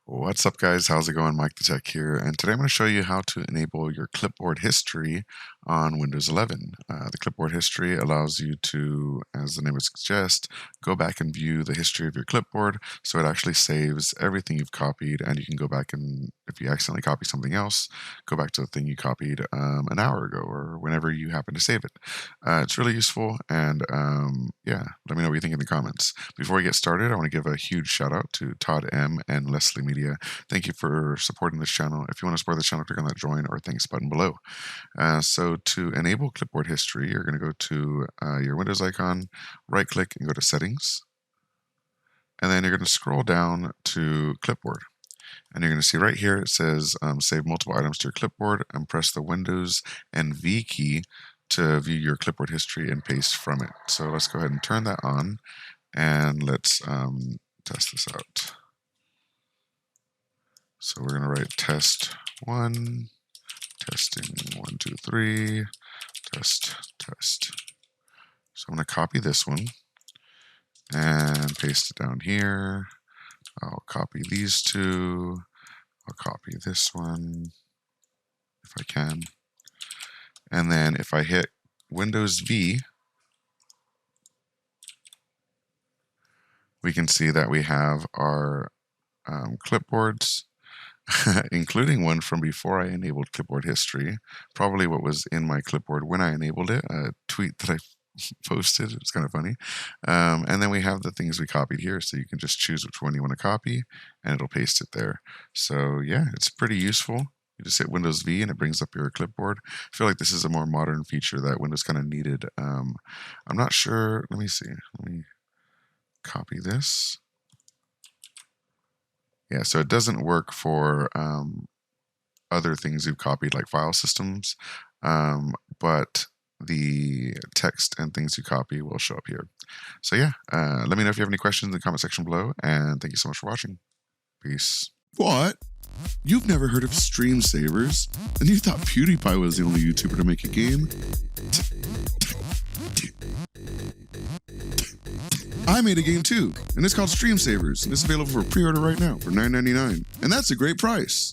What's up, guys? How's it going? MikeTheTech here, and today I'm going to show you how to enable your clipboard history on Windows 11. The clipboard history allows you to, as the name would suggest, go back and view the history of your clipboard, so it actually saves everything you've copied, and you can go back and, if you accidentally copy something else, go back to the thing you copied an hour ago or whenever you happen to save it. It's really useful, and yeah, let me know what you think in the comments. Before we get started, I want to give a huge shout out to Todd M. and Leslie Media. Thank you for supporting this channel. If you want to support the channel, click on that join or thanks button below. So to enable clipboard history, you're going to go to your Windows icon, right click and go to settings. And then you're going to scroll down to clipboard. And you're going to see right here it says save multiple items to your clipboard, and press the Windows and V key to view your clipboard history and paste from it. So let's go ahead and turn that on, and let's test this out. So we're going to write test 1, testing 1, 2, 3, test. So I'm going to copy this one and paste it down here. I'll copy these two. I'll copy this one if I can. And then if I hit Windows V, we can see that we have our clipboards, including one from before I enabled clipboard history, probably what was in my clipboard when I enabled it, a tweet that I posted. It's kind of funny. And then we have the things we copied here, so you can just choose which one you want to copy and it'll paste it there. So yeah, it's pretty useful. You just hit Windows V and it brings up your clipboard. I feel like this is a more modern feature that Windows kind of needed. I'm not sure. Let me see. Let me copy this. Yeah, so it doesn't work for other things you've copied, like file systems, but the text and things you copy will show up here. So yeah, let me know if you have any questions in the comment section below, and thank you so much for watching. Peace. What? You've never heard of stream savers? And you thought PewDiePie was the only YouTuber to make a game? I made a game too, and it's called Stream Savers, and it's available for pre-order right now for $9.99, and that's a great price.